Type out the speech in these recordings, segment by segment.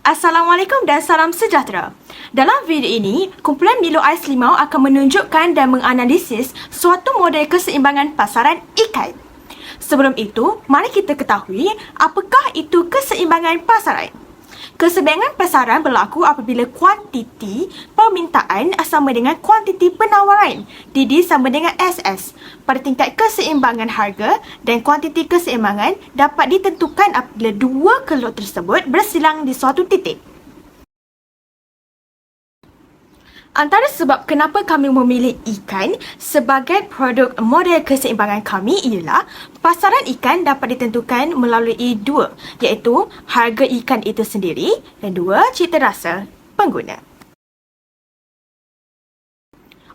Assalamualaikum dan salam sejahtera. Dalam video ini, kumpulan Milo Ais Limau akan menunjukkan dan menganalisis suatu model keseimbangan pasaran ikan. Sebelum itu, mari kita ketahui apakah itu keseimbangan pasaran. Keseimbangan pasaran berlaku apabila kuantiti permintaan sama dengan kuantiti penawaran, DD sama dengan SS. Pada tingkat keseimbangan harga dan kuantiti keseimbangan dapat ditentukan apabila dua kelot tersebut bersilang di suatu titik. Antara sebab kenapa kami memilih ikan sebagai produk model keseimbangan kami ialah pasaran ikan dapat ditentukan melalui dua, iaitu harga ikan itu sendiri dan dua, cita rasa pengguna.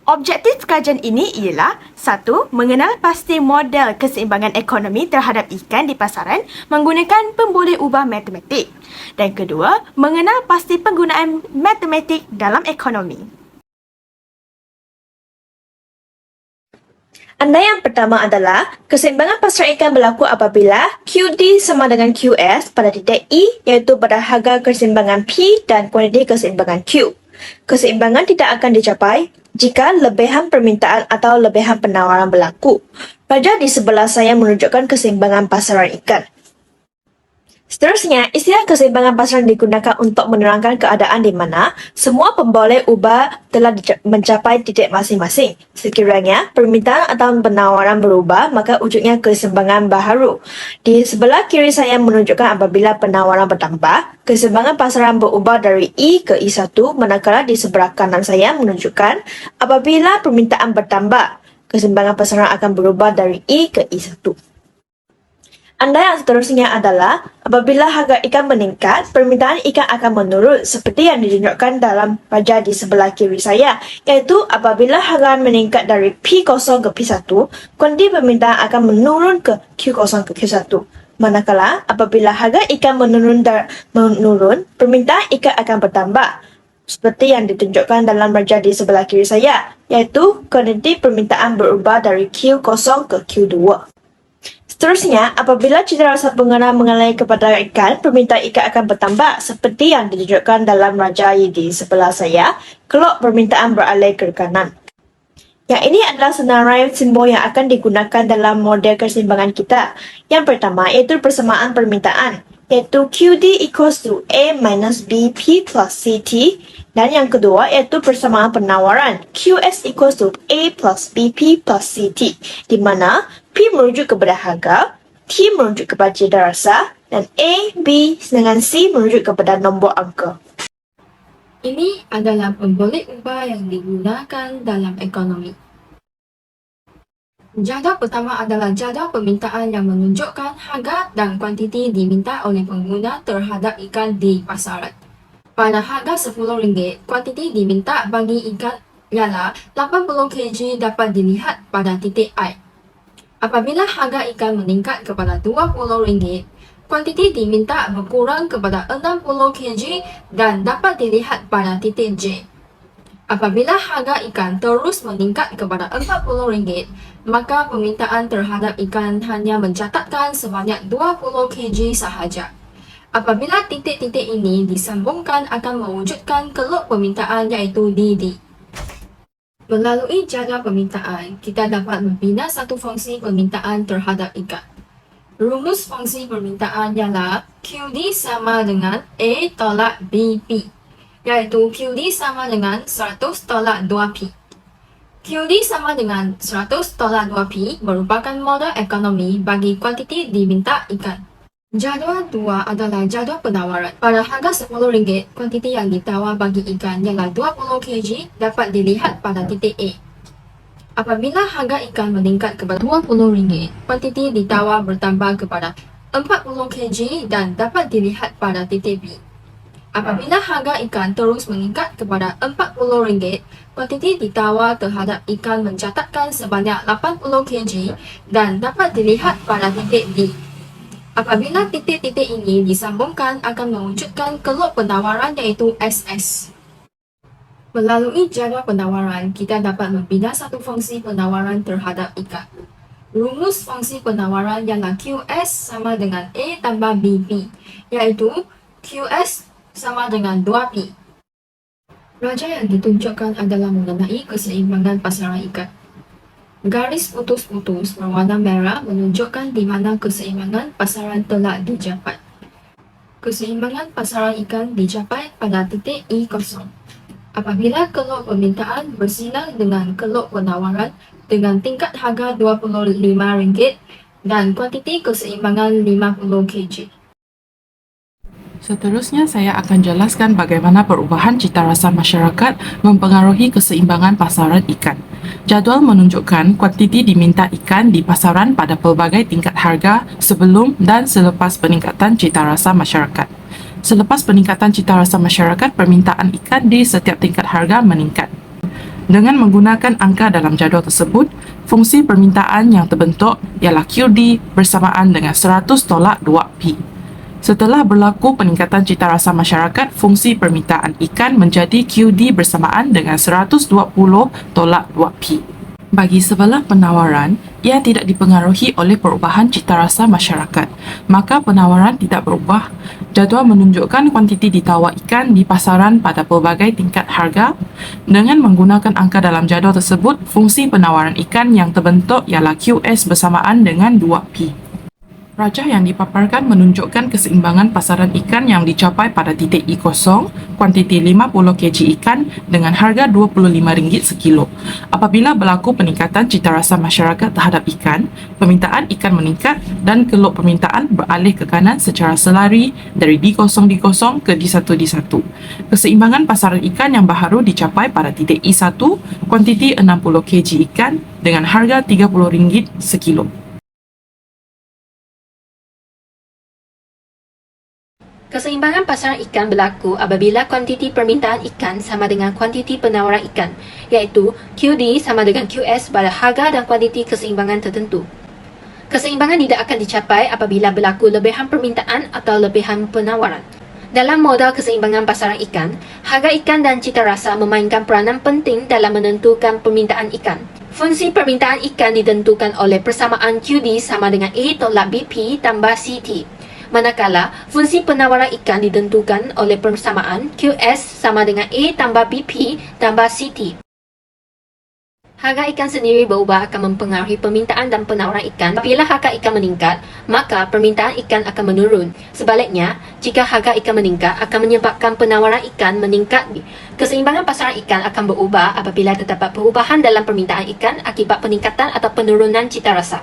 Objektif kajian ini ialah satu, mengenal pasti model keseimbangan ekonomi terhadap ikan di pasaran menggunakan pemboleh ubah matematik. Dan kedua, mengenal pasti penggunaan matematik dalam ekonomi. Andaian pertama adalah keseimbangan pasaran ikan berlaku apabila QD sama dengan QS pada titik E, iaitu pada harga keseimbangan P dan kuantiti keseimbangan Q. Keseimbangan tidak akan dicapai jika lebihan permintaan atau lebihan penawaran berlaku. Pada di sebelah saya menunjukkan keseimbangan pasaran ikan. Seterusnya, istilah keseimbangan pasaran digunakan untuk menerangkan keadaan di mana semua pemboleh ubah telah mencapai titik masing-masing. Sekiranya permintaan atau penawaran berubah, maka wujudnya keseimbangan baharu. Di sebelah kiri saya menunjukkan apabila penawaran bertambah, keseimbangan pasaran berubah dari E ke I1, manakala di sebelah kanan saya menunjukkan apabila permintaan bertambah, keseimbangan pasaran akan berubah dari E ke I1. Andaian seterusnya adalah apabila harga ikan meningkat, permintaan ikan akan menurun seperti yang ditunjukkan dalam raja di sebelah kiri saya, iaitu apabila harga meningkat dari P0 ke P1, kuantiti permintaan akan menurun ke Q0 ke Q1. Manakala apabila harga ikan menurun, permintaan ikan akan bertambah seperti yang ditunjukkan dalam raja di sebelah kiri saya, iaitu kuantiti permintaan berubah dari Q0 ke Q2. Seterusnya, apabila cita rasa pengguna mengalami kepada ikan, permintaan ikan akan bertambah seperti yang ditunjukkan dalam rajai di sebelah saya, kelok permintaan beralih ke kanan. Yang ini adalah senarai simbol yang akan digunakan dalam model keseimbangan kita. Yang pertama iaitu persamaan permintaan, iaitu QD equals to A minus BP plus CT. Dan yang kedua iaitu persamaan penawaran, QS equals to A plus BP plus CT, di mana P merujuk kepada harga, T merujuk kepada cita rasa, dan A, B dengan C merujuk kepada nombor angka. Ini adalah pemboleh ubah yang digunakan dalam ekonomi. Jadual pertama adalah jadual permintaan yang menunjukkan harga dan kuantiti diminta oleh pengguna terhadap ikan di pasaran. Pada harga RM10, kuantiti diminta bagi ikan ialah 80 kg dapat dilihat pada titik I. Apabila harga ikan meningkat kepada RM20, kuantiti diminta berkurang kepada 60 kg dan dapat dilihat pada titik J. Apabila harga ikan terus meningkat kepada RM40, maka permintaan terhadap ikan hanya mencatatkan sebanyak 20 kg sahaja. Apabila titik-titik ini disambungkan akan mewujudkan keluk permintaan iaitu DD. Melalui jadual permintaan, kita dapat membina satu fungsi permintaan terhadap ikan. Rumus fungsi permintaan ialah QD sama dengan A tolak BP, iaitu QD sama dengan 100 tolak 2P. QD sama dengan 100 tolak 2P merupakan model ekonomi bagi kuantiti diminta ikan. Jadual 2 adalah jadual penawaran. Pada harga RM10, kuantiti yang ditawar bagi ikan ialah 20 kg dapat dilihat pada titik A. Apabila harga ikan meningkat kepada RM20, kuantiti ditawar bertambah kepada 40 kg dan dapat dilihat pada titik B. Apabila harga ikan terus meningkat kepada RM40, kuantiti ditawar terhadap ikan mencatatkan sebanyak 80 kg dan dapat dilihat pada titik D. Apabila titik-titik ini disambungkan akan mewujudkan keluk penawaran iaitu SS. Melalui jadual penawaran, kita dapat membina satu fungsi penawaran terhadap ikan. Rumus fungsi penawaran ialah QS sama dengan A tambah BP, iaitu QS sama dengan 2P. Raja yang ditunjukkan adalah mengenai keseimbangan pasaran ikan. Garis putus-putus berwarna merah menunjukkan di mana keseimbangan pasaran telah dicapai. Keseimbangan pasaran ikan dicapai pada titik I0. Apabila kelok permintaan bersilang dengan kelok penawaran dengan tingkat harga RM25 dan kuantiti keseimbangan 50 kg. Seterusnya saya akan jelaskan bagaimana perubahan cita rasa masyarakat mempengaruhi keseimbangan pasaran ikan. Jadual menunjukkan kuantiti diminta ikan di pasaran pada pelbagai tingkat harga sebelum dan selepas peningkatan cita rasa masyarakat. Selepas peningkatan cita rasa masyarakat, permintaan ikan di setiap tingkat harga meningkat. Dengan menggunakan angka dalam jadual tersebut, fungsi permintaan yang terbentuk ialah QD bersamaan dengan 100 tolak 2P. Setelah berlaku peningkatan cita rasa masyarakat, fungsi permintaan ikan menjadi QD bersamaan dengan 120 tolak 2P. Bagi sebelah penawaran, ia tidak dipengaruhi oleh perubahan cita rasa masyarakat, maka penawaran tidak berubah. Jadual menunjukkan kuantiti ditawar ikan di pasaran pada pelbagai tingkat harga. Dengan menggunakan angka dalam jadual tersebut, fungsi penawaran ikan yang terbentuk ialah QS bersamaan dengan 2P. Rajah yang dipaparkan menunjukkan keseimbangan pasaran ikan yang dicapai pada titik I0, kuantiti 50 kg ikan dengan harga RM25 sekilo. Apabila berlaku peningkatan cita rasa masyarakat terhadap ikan, permintaan ikan meningkat dan kelok permintaan beralih ke kanan secara selari dari D0 ke D1. Keseimbangan pasaran ikan yang baharu dicapai pada titik I1, kuantiti 60 kg ikan dengan harga RM30 sekilo. Keseimbangan pasaran ikan berlaku apabila kuantiti permintaan ikan sama dengan kuantiti penawaran ikan, iaitu QD sama dengan QS pada harga dan kuantiti keseimbangan tertentu. Keseimbangan tidak akan dicapai apabila berlaku lebihan permintaan atau lebihan penawaran. Dalam modal keseimbangan pasaran ikan, harga ikan dan cita rasa memainkan peranan penting dalam menentukan permintaan ikan. Fungsi permintaan ikan ditentukan oleh persamaan QD sama dengan A tolak BP tambah CT. Manakala fungsi penawaran ikan ditentukan oleh persamaan QS sama dengan A tambah BP tambah CT. Harga ikan sendiri berubah akan mempengaruhi permintaan dan penawaran ikan. Apabila harga ikan meningkat, maka permintaan ikan akan menurun. Sebaliknya, jika harga ikan meningkat akan menyebabkan penawaran ikan meningkat. Keseimbangan pasaran ikan akan berubah apabila terdapat perubahan dalam permintaan ikan akibat peningkatan atau penurunan cita rasa.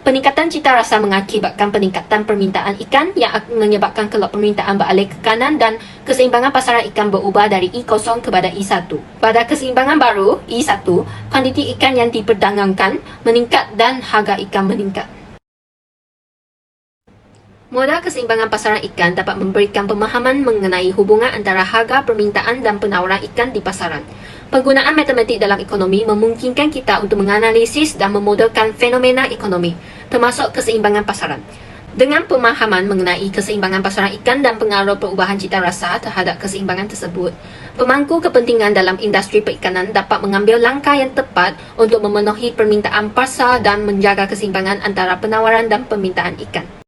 Peningkatan cita rasa mengakibatkan peningkatan permintaan ikan yang akan menyebabkan kelok permintaan beralih ke kanan dan keseimbangan pasaran ikan berubah dari I0 kepada I1. Pada keseimbangan baru, I1, kuantiti ikan yang diperdagangkan meningkat dan harga ikan meningkat. Modal keseimbangan pasaran ikan dapat memberikan pemahaman mengenai hubungan antara harga, permintaan dan penawaran ikan di pasaran. Penggunaan matematik dalam ekonomi memungkinkan kita untuk menganalisis dan memodelkan fenomena ekonomi, termasuk keseimbangan pasaran. Dengan pemahaman mengenai keseimbangan pasaran ikan dan pengaruh perubahan cita rasa terhadap keseimbangan tersebut, pemangku kepentingan dalam industri perikanan dapat mengambil langkah yang tepat untuk memenuhi permintaan pasar dan menjaga keseimbangan antara penawaran dan permintaan ikan.